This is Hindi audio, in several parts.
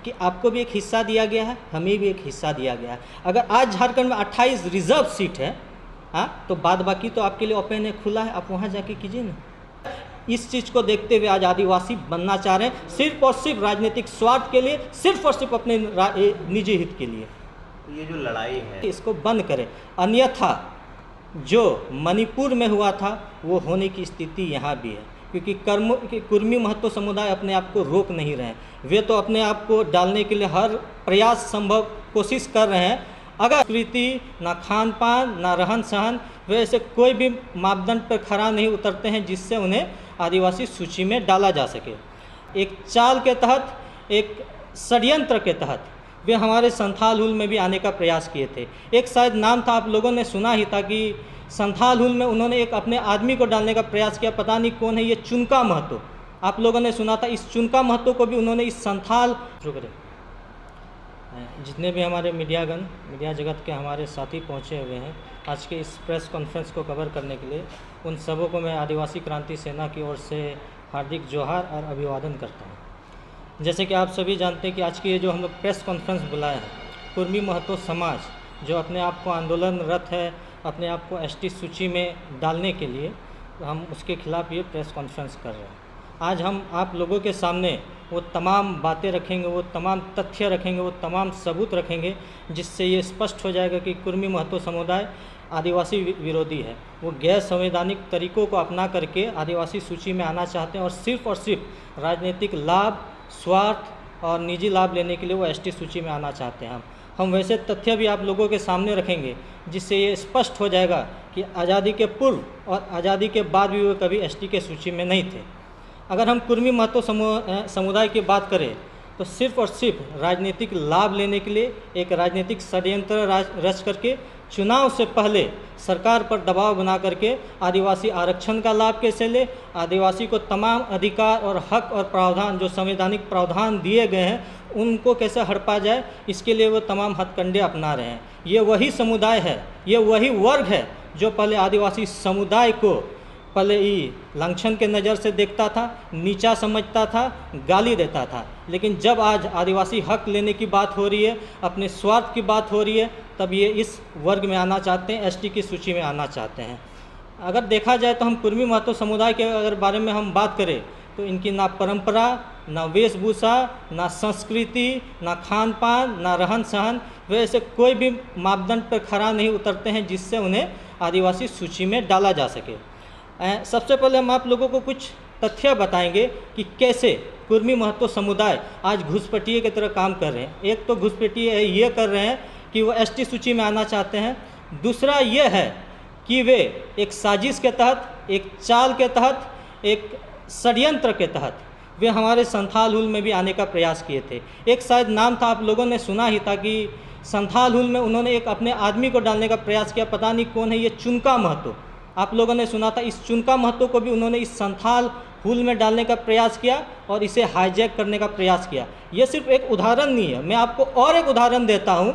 कि आपको भी एक हिस्सा दिया गया है, हमें भी एक हिस्सा दिया गया है। अगर आज झारखंड में 28 रिजर्व सीट है, हाँ, तो बाद बाकी तो आपके लिए ओपन है, खुला है, आप वहाँ जाके कीजिए ना। इस चीज़ को देखते हुए आज आदिवासी बनना चाह रहे हैं, सिर्फ और सिर्फ राजनीतिक स्वार्थ के लिए, सिर्फ और सिर्फ अपने निजी हित के लिए। तो ये जो लड़ाई है इसको बंद करें, अन्यथा जो मणिपुर में हुआ था वो होने की स्थिति यहाँ भी है, क्योंकि कुर्मी महतो समुदाय अपने आप को रोक नहीं रहे हैं। वे तो अपने आप को डालने के लिए हर प्रयास संभव कोशिश कर रहे हैं। अगर संस्कृति, ना खान पान, ना रहन सहन, वे ऐसे कोई भी मापदंड पर खरा नहीं उतरते हैं जिससे उन्हें आदिवासी सूची में डाला जा सके। एक चाल के तहत, एक षड्यंत्र के तहत वे हमारे संथाल हुल में भी आने का प्रयास किए थे। एक शायद नाम था, आप लोगों ने सुना ही था कि संथाल हुल में उन्होंने एक अपने आदमी को डालने का प्रयास किया, पता नहीं कौन है ये, चुनका महतो, आप लोगों ने सुना था। इस चुनका महतो को भी उन्होंने इस संथाल, जितने भी हमारे मीडिया जगत के हमारे साथी पहुंचे हुए हैं आज के इस प्रेस कॉन्फ्रेंस को कवर करने के लिए, उन सबों को मैं आदिवासी क्रांति सेना की ओर से हार्दिक जोहार और अभिवादन करता हूं। जैसे कि आप सभी जानते हैं कि आज की ये जो हम लोग प्रेस कॉन्फ्रेंस बुलाए हैं, कुर्मी महतो समाज जो अपने आप को आंदोलनरत है, अपने आप को एसटी सूची में डालने के लिए, तो हम उसके खिलाफ ये प्रेस कॉन्फ्रेंस कर रहे हैं। आज हम आप लोगों के सामने वो तमाम बातें रखेंगे, वो तमाम तथ्य रखेंगे, वो तमाम सबूत रखेंगे जिससे ये स्पष्ट हो जाएगा कि कुर्मी महतो समुदाय आदिवासी विरोधी है। वो गैर संवैधानिक तरीकों को अपना करके आदिवासी सूची में आना चाहते हैं और सिर्फ राजनीतिक लाभ, स्वार्थ और निजी लाभ लेने के लिए वो एसटी सूची में आना चाहते हैं। हम वैसे तथ्य भी आप लोगों के सामने रखेंगे जिससे ये स्पष्ट हो जाएगा कि आज़ादी के पूर्व और आज़ादी के बाद भी वो कभी एसटी के सूची में नहीं थे। अगर हम कुर्मी महतो समुदाय की बात करें तो सिर्फ और सिर्फ राजनीतिक लाभ लेने के लिए एक राजनीतिक षड्यंत्र रच करके चुनाव से पहले सरकार पर दबाव बना करके आदिवासी आरक्षण का लाभ कैसे ले, आदिवासी को तमाम अधिकार और हक और प्रावधान जो संवैधानिक प्रावधान दिए गए हैं उनको कैसे हड़पा जाए, इसके लिए वो तमाम हथकंडे अपना रहे हैं। ये वही समुदाय है, ये वही वर्ग है जो पहले आदिवासी समुदाय को पहले ही लांछन के नज़र से देखता था, नीचा समझता था, गाली देता था। लेकिन जब आज आदिवासी हक लेने की बात हो रही है, अपने स्वार्थ की बात हो रही है, तब ये इस वर्ग में आना चाहते हैं, एसटी की सूची में आना चाहते हैं। अगर देखा जाए तो हम कुर्मी महतो समुदाय के अगर बारे में हम बात करें तो इनकी ना परंपरा, ना वेशभूषा, ना संस्कृति, ना खान पान, ना रहन सहन, वे ऐसे कोई भी मापदंड पर खरा नहीं उतरते हैं जिससे उन्हें आदिवासी सूची में डाला जा सके। सबसे पहले हम आप लोगों को कुछ तथ्य बताएंगे कि कैसे कुर्मी महतो समुदाय आज घुसपैठिए की तरह काम कर रहे हैं। एक तो घुसपैठिए ये कर रहे हैं कि वो एसटी सूची में आना चाहते हैं। दूसरा ये है कि वे एक साजिश के तहत, एक चाल के तहत, एक षड्यंत्र के तहत वे हमारे संथाल हुल में भी आने का प्रयास किए थे। एक शायद नाम था, आप लोगों ने सुना ही था कि संथाल हुल में उन्होंने एक अपने आदमी को डालने का प्रयास किया, पता नहीं कौन है ये, चुनका महतो, आप लोगों ने सुना था। इस चुनका महतो को भी उन्होंने इस संथाल हुल में डालने का प्रयास किया और इसे हाईजैक करने का प्रयास किया। ये सिर्फ एक उदाहरण नहीं है, मैं आपको और एक उदाहरण देता हूँ।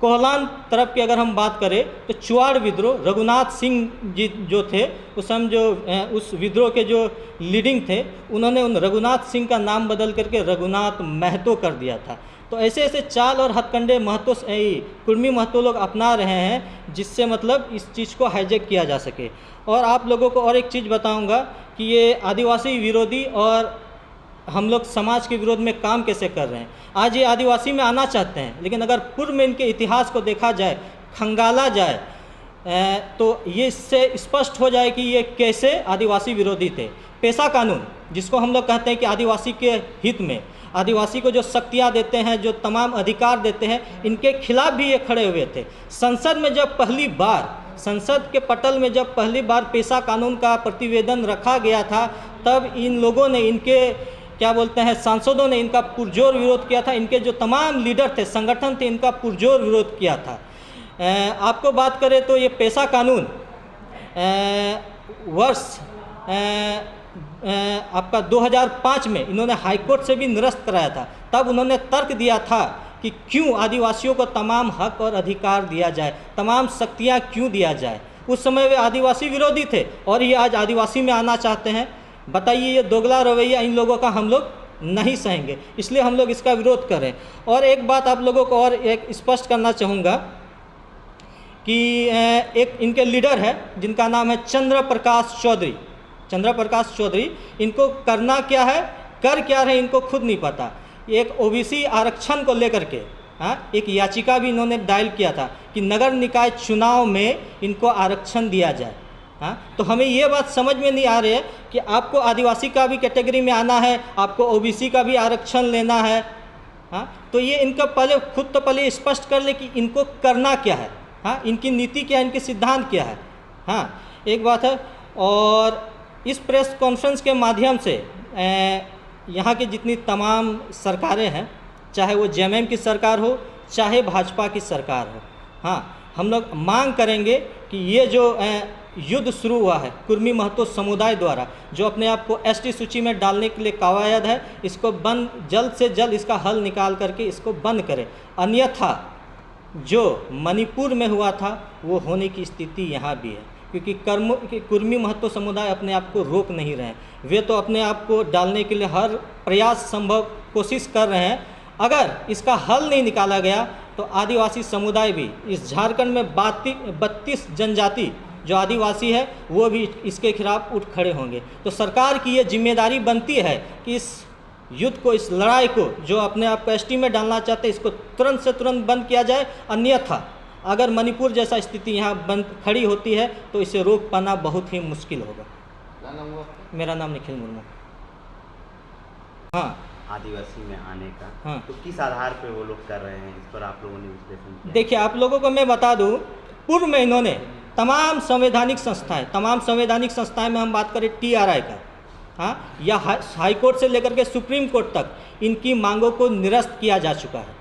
कोहलान तरफ की अगर हम बात करें तो चुआड़ विद्रोह, रघुनाथ सिंह जी जो थे उस समय, जो उस विद्रोह के जो लीडिंग थे, उन्होंने उन रघुनाथ सिंह का नाम बदल करके रघुनाथ महतो कर दिया था। तो ऐसे ऐसे चाल और हथकंडे महतो कुर्मी महतो लोग अपना रहे हैं जिससे मतलब इस चीज़ को हाईजैक किया जा सके। और आप लोगों को और एक चीज़ बताऊंगा कि ये आदिवासी विरोधी और हम लोग समाज के विरोध में काम कैसे कर रहे हैं। आज ये आदिवासी में आना चाहते हैं, लेकिन अगर पूर्व में इनके इतिहास को देखा जाए, खंगाला जाए, तो ये इससे स्पष्ट हो जाए कि ये कैसे आदिवासी विरोधी थे। पेशा कानून जिसको हम लोग कहते हैं कि आदिवासी के हित में, आदिवासी को जो शक्तियाँ देते हैं, जो तमाम अधिकार देते हैं, इनके खिलाफ भी ये खड़े हुए थे। संसद में जब पहली बार, संसद के पटल में जब पहली बार पेशा कानून का प्रतिवेदन रखा गया था, तब इन लोगों ने, इनके क्या बोलते हैं, सांसदों ने इनका पुरजोर विरोध किया था। इनके जो तमाम लीडर थे, संगठन थे, इनका पुरजोर विरोध किया था। आपको बात करें तो ये पेशा कानून वर्ष आपका 2005 में इन्होंने हाईकोर्ट से भी निरस्त कराया था। तब उन्होंने तर्क दिया था कि क्यों आदिवासियों को तमाम हक और अधिकार दिया जाए, तमाम शक्तियाँ क्यों दिया जाए। उस समय वे आदिवासी विरोधी थे और ये आज आदिवासी में आना चाहते हैं। बताइए, ये दोगला रवैया इन लोगों का हम लोग नहीं सहेंगे, इसलिए हम लोग इसका विरोध कर रहे हैं। और एक बात आप लोगों को और एक स्पष्ट करना चाहूँगा कि एक इनके लीडर है जिनका नाम है चंद्र प्रकाश चौधरी। चंद्र प्रकाश चौधरी, इनको करना क्या है, कर क्या रहे इनको खुद नहीं पता। एक ओबीसी आरक्षण को लेकर के एक याचिका भी इन्होंने दायर किया था कि नगर निकाय चुनाव में इनको आरक्षण दिया जाए। तो हमें ये बात समझ में नहीं आ रही है कि आपको आदिवासी का भी कैटेगरी में आना है, आपको ओबीसी का भी आरक्षण लेना है। तो ये इनका खुद तो पहले स्पष्ट कर ले कि इनको करना क्या है, इनकी नीति क्या है, इनके सिद्धांत क्या है। एक बात है। और इस प्रेस कॉन्फ्रेंस के माध्यम से यहाँ की जितनी तमाम सरकारें हैं, चाहे वो जेएमएम की सरकार हो चाहे भाजपा की सरकार हो, हम लोग मांग करेंगे कि ये जो युद्ध शुरू हुआ है कुर्मी महतो समुदाय द्वारा, जो अपने आप को एसटी सूची में डालने के लिए कवायद है, इसको बंद, जल्द से जल्द इसका हल निकाल करके इसको बंद करें। अन्यथा जो मणिपुर में हुआ था वो होने की स्थिति यहाँ भी है, क्योंकि कुर्मी महतो समुदाय अपने आप को रोक नहीं रहे हैं। वे तो अपने आप को डालने के लिए हर प्रयास संभव कोशिश कर रहे हैं। अगर इसका हल नहीं निकाला गया तो आदिवासी समुदाय भी, इस झारखंड में 32 जनजाति जो आदिवासी है वो भी इसके खिलाफ उठ खड़े होंगे। तो सरकार की ये जिम्मेदारी बनती है कि इस युद्ध को, इस लड़ाई को, जो अपने आप को एसटी में डालना चाहते हैं, इसको तुरंत से तुरंत बंद किया जाए। अन्यथा अगर मणिपुर जैसा स्थिति यहाँ बंद खड़ी होती है तो इसे रोक पाना बहुत ही मुश्किल होगा। क्या नाम हुआ आपका? मेरा नाम निखिल मुर्मू। आदिवासी में आने का, तो किस आधार पे वो लोग कर रहे हैं, इस पर आप लोगों ने विश्लेषण किया? देखिए, आप लोगों को मैं बता दूं, पूर्व में इन्होंने तमाम संवैधानिक संस्थाएं में हम बात करें टीआरआई का, या हाईकोर्ट से लेकर के सुप्रीम कोर्ट तक इनकी मांगों को निरस्त किया जा चुका है।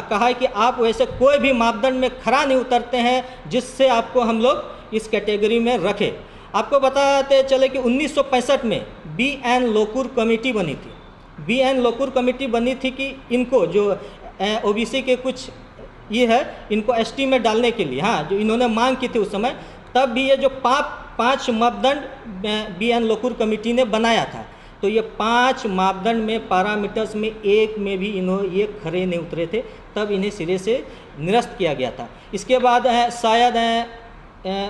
कहा है कि आप वैसे कोई भी मापदंड में खरा नहीं उतरते हैं जिससे आपको हम लोग इस कैटेगरी में रखें। आपको बताते चले कि 1965 में बीएन लोकुर कमेटी बनी थी। बीएन लोकुर कमेटी बनी थी कि इनको जो ओबीसी के कुछ ये है, इनको एसटी में डालने के लिए, जो इन्होंने मांग की थी उस समय, तब भी ये जो पाँच मापदंड बीएन लोकुर कमेटी ने बनाया था, तो ये 5 मापदंड में, पैरामीटर्स में एक में भी ये खरे नहीं उतरे थे, तब इन्हें सिरे से निरस्त किया गया था। इसके बाद शायद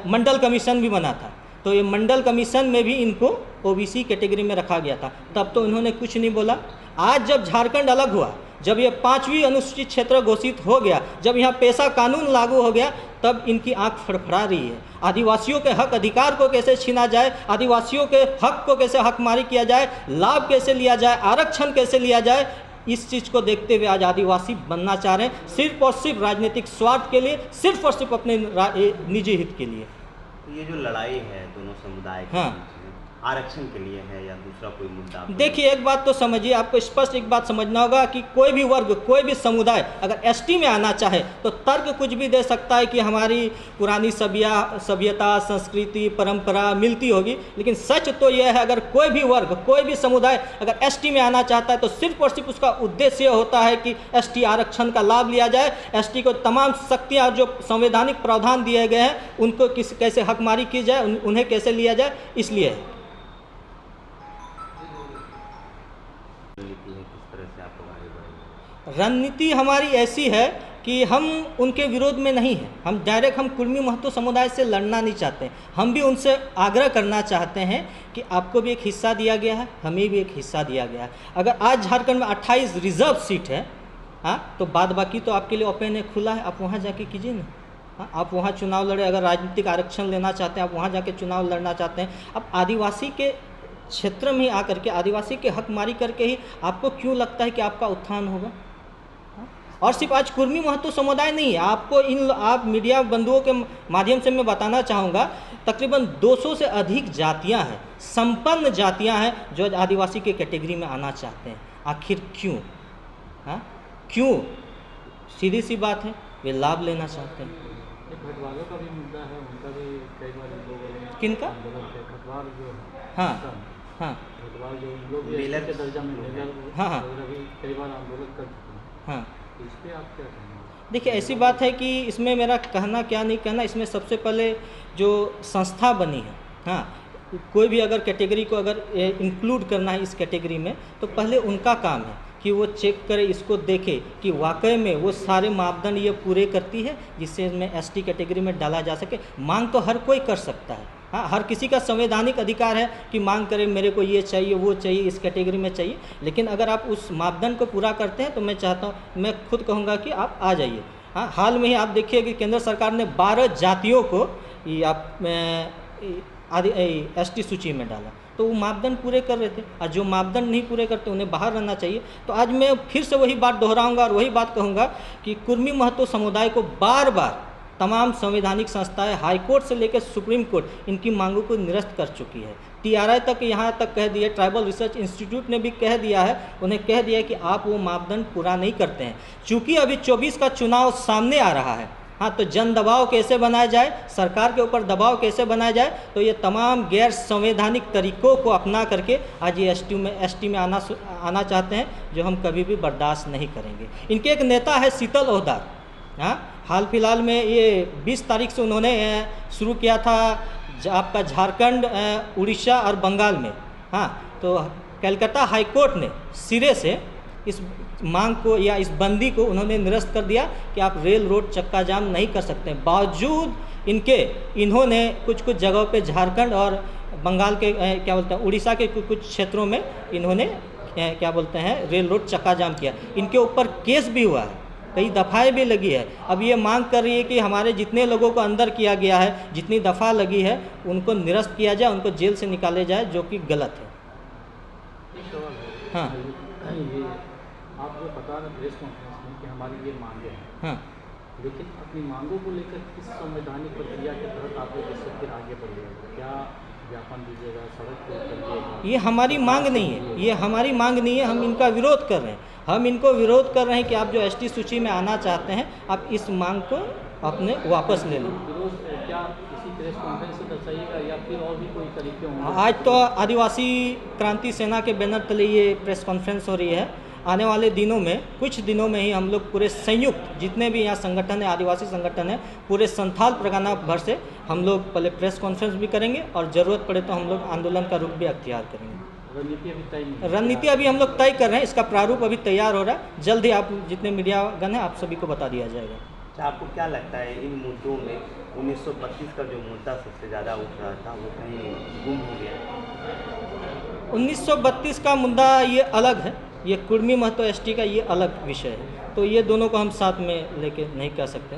मंडल कमीशन भी बना था, तो ये मंडल कमीशन में भी इनको ओबीसी कैटेगरी में रखा गया था, तब तो इन्होंने कुछ नहीं बोला। आज जब झारखंड अलग हुआ, जब ये 5वीं अनुसूचित क्षेत्र घोषित हो गया, जब यहाँ पेशा कानून लागू हो गया, तब इनकी आंख फड़फड़ा रही है। आदिवासियों के हक अधिकार को कैसे छीना जाए, आदिवासियों के हक को कैसे हकमारी किया जाए, लाभ कैसे लिया जाए, आरक्षण कैसे लिया जाए, इस चीज़ को देखते हुए आज आदिवासी बनना चाह रहे हैं, सिर्फ और सिर्फ राजनीतिक स्वार्थ के लिए, सिर्फ और सिर्फ अपने निजी हित के लिए। ये जो लड़ाई है दोनों समुदाय के बीच में, आरक्षण के लिए है या दूसरा कोई मुद्दा? देखिए, एक बात तो समझिए, आपको स्पष्ट एक बात समझना होगा कि कोई भी वर्ग, कोई भी समुदाय अगर एसटी में आना चाहे तो तर्क कुछ भी दे सकता है कि हमारी पुरानी सभ्यता, संस्कृति, परंपरा मिलती होगी, लेकिन सच तो यह है, अगर कोई भी वर्ग, कोई भी समुदाय अगर एसटी में आना चाहता है तो सिर्फ और सिर्फ उसका उद्देश्य होता है कि एसटी आरक्षण का लाभ लिया जाए, एसटी को तमाम शक्तियाँ जो संवैधानिक प्रावधान दिए गए हैं उनको कैसे हकमारी की जाए, उन्हें कैसे लिया जाए, इसलिए। रणनीति हमारी ऐसी है कि हम उनके विरोध में नहीं हैं, हम डायरेक्ट हम कुर्मी महतो समुदाय से लड़ना नहीं चाहते, हम भी उनसे आग्रह करना चाहते हैं कि आपको भी एक हिस्सा दिया गया है, हमें भी एक हिस्सा दिया गया है। अगर आज झारखंड में 28 रिजर्व सीट है, तो बाद बाकी तो आपके लिए ओपन है, खुला है, आप वहाँ जाके कीजिए ना। आप वहाँ चुनाव लड़े, अगर राजनीतिक आरक्षण लेना चाहते हैं, आप वहाँ जाके चुनाव लड़ना चाहते हैं। अब आदिवासी के क्षेत्र में आकर के, आदिवासी के हक मारी करके ही आपको क्यों लगता है कि आपका उत्थान होगा? और सिर्फ आज कुर्मी महतो समुदाय नहीं है, आपको आप मीडिया बंधुओं के माध्यम से मैं बताना चाहूँगा, तकरीबन 200 से अधिक जातियाँ हैं, संपन्न जातियाँ हैं जो आदिवासी के कैटेगरी में आना चाहते हैं। आखिर क्यों? क्यों? सीधी सी बात है, वे लाभ लेना चाहते हैं। घटवालों का भी मुद्दा है, उनका भी कई बार किनका? घटवाल जो घटवाल जो लोग के दर्जा में कई बार आंदोलन कर चुके हैं। इस पे आप क्या कहेंगे? देखिए, ऐसी बात है कि इसमें मेरा कहना क्या नहीं कहना, इसमें सबसे पहले जो संस्था बनी है, कोई भी अगर कैटेगरी को अगर इंक्लूड करना है इस कैटेगरी में, तो पहले उनका काम है कि वो चेक करे, इसको देखे कि वाकई में वो सारे मापदंड ये पूरे करती है जिससे इसमें एसटी कैटेगरी में डाला जा सके। मांग तो हर कोई कर सकता है, हाँ, हर किसी का संवैधानिक अधिकार है कि मांग करे मेरे को ये चाहिए, वो चाहिए, इस कैटेगरी में चाहिए। लेकिन अगर आप उस मापदंड को पूरा करते हैं तो मैं चाहता हूँ, मैं खुद कहूँगा कि आप आ जाइए। हाँ, हाल में ही आप देखिए कि केंद्र सरकार ने 12 जातियों को ये आप आदि एसटी सूची में डाला, तो वो मापदंड पूरे कर रहे थे, और जो मापदंड नहीं पूरे करते उन्हें बाहर रहना चाहिए। तो आज मैं फिर से वही बात दोहराऊंगा और वही बात कहूँगा कि कुर्मी महतो समुदाय को बार बार तमाम संवैधानिक संस्थाएं, हाई कोर्ट से लेकर सुप्रीम कोर्ट इनकी मांगों को निरस्त कर चुकी है। टीआरआई तक यहाँ तक कह दिया, ट्राइबल रिसर्च इंस्टीट्यूट ने भी कह दिया है, उन्हें कह दिया है कि आप वो मापदंड पूरा नहीं करते हैं। चूँकि अभी 24 का चुनाव सामने आ रहा है, हाँ, तो जन दबाव कैसे बनाया जाए, सरकार के ऊपर दबाव कैसे बनाया जाए, तो ये तमाम गैर संवैधानिक तरीकों को अपना करके आज ये एसटी में आना चाहते हैं, जो हम कभी भी बर्दाश्त नहीं करेंगे। इनके एक नेता है शीतल ओहदार, हाँ, हाल फिलहाल में ये 20 तारीख से उन्होंने शुरू किया था आपका झारखंड, उड़ीसा और बंगाल में, हाँ, तो कलकत्ता हाई कोर्ट ने सिरे से इस मांग को या इस बंदी को उन्होंने निरस्त कर दिया कि आप रेल रोड चक्का जाम नहीं कर सकते। बावजूद इनके इन्होंने कुछ कुछ जगहों पे झारखंड और बंगाल के क्या बोलते हैं उड़ीसा के कुछ क्षेत्रों में इन्होंने क्या बोलते हैं रेल रोड चक्का जाम किया। इनके ऊपर केस भी हुआ है, कई दफ़ाएं भी लगी है। अब ये मांग कर रही है कि हमारे जितने लोगों को अंदर किया गया है, जितनी दफ़ा लगी है, उनको निरस्त किया जाए, उनको जेल से निकाले जाए, जो कि गलत है। हाँ, आप जो बता रहे प्रेस कॉन्फ्रेंस में कि हमारी ये मांगे हैं, हाँ, लेकिन अपनी मांगों को लेकर किस संवैधानिक प्रक्रिया के तहत आप लोग इससे फिर आगे बढ़िएगा? क्या ज्ञापन दीजिएगा, सड़क पर उतरिएगा? ये हमारी मांग नहीं है, ये हमारी मांग नहीं है, हम इनका विरोध कर रहे हैं। हम इनको विरोध कर रहे हैं कि आप जो एसटी सूची में आना चाहते हैं, आप इस मांग को अपने वापस ले लो। विरोध क्या इसी प्रेस कॉन्फ्रेंस से दर्शाइएगा या फिर और भी कोई तरीके होंगे? आज तो आदिवासी क्रांति सेना के बैनर तले ये प्रेस कॉन्फ्रेंस हो रही है। आने वाले दिनों में, कुछ दिनों में ही हम लोग पूरे संयुक्त जितने भी यहाँ संगठन है, आदिवासी संगठन है, पूरे संथाल परगना भर से हम लोग पहले प्रेस कॉन्फ्रेंस भी करेंगे और ज़रूरत पड़े तो हम लोग आंदोलन का रुख भी अख्तियार करेंगे। रणनीति अभी तय नहीं? रणनीति अभी हम लोग तय कर रहे हैं, इसका प्रारूप अभी तैयार हो रहा है। जल्द ही आप जितने मीडियागण हैं आप सभी को बता दिया जाएगा। आपको क्या लगता है इन मुद्दों में 1932 का जो मुद्दा सबसे ज़्यादा उठ रहा था वो कहीं गुम हो गया? 1932 का मुद्दा ये अलग है, ये कुर्मी महतो एसटी का ये अलग विषय है, तो ये दोनों को हम साथ में लेके नहीं कह सकते।